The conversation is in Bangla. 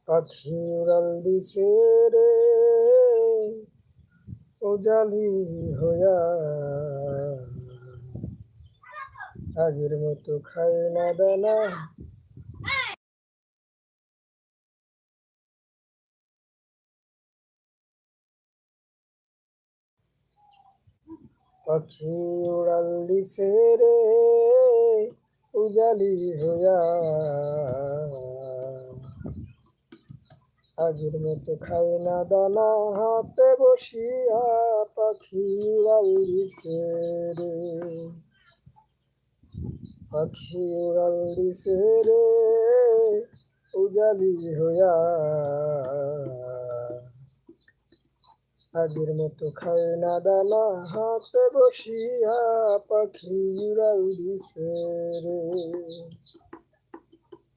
পাখি উড়াল দিছে রে উজালি হইয়া, আগের মতো খায় না দানা। পাখি উড়াল দিছে রে উজালি হইয়া, আগের মতো খায় না দানা। হাতে বসিয়া পাখি উড়াল দিছে রে, পাখি উড়াল দিছে রে উজালি হইয়া, আগের মতো খায় না দানা। হাতে বসিয়া পাখি উড়াল দিছে রে।